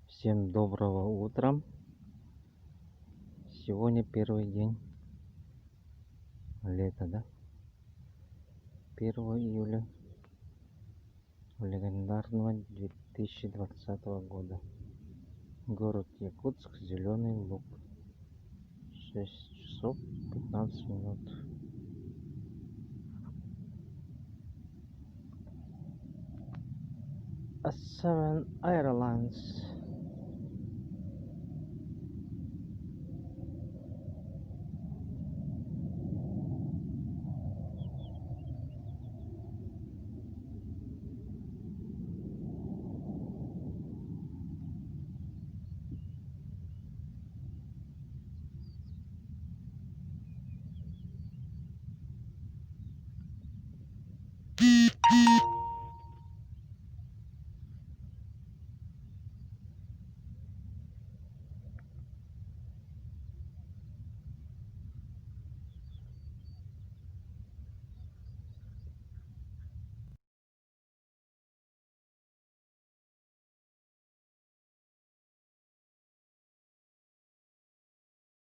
Всем доброго утра. Сегодня первый день лета, да? 1 июля календарного 2020 года. Город Якутск, Зеленый Луг. 6 часов 15 минут. A 7 Airlines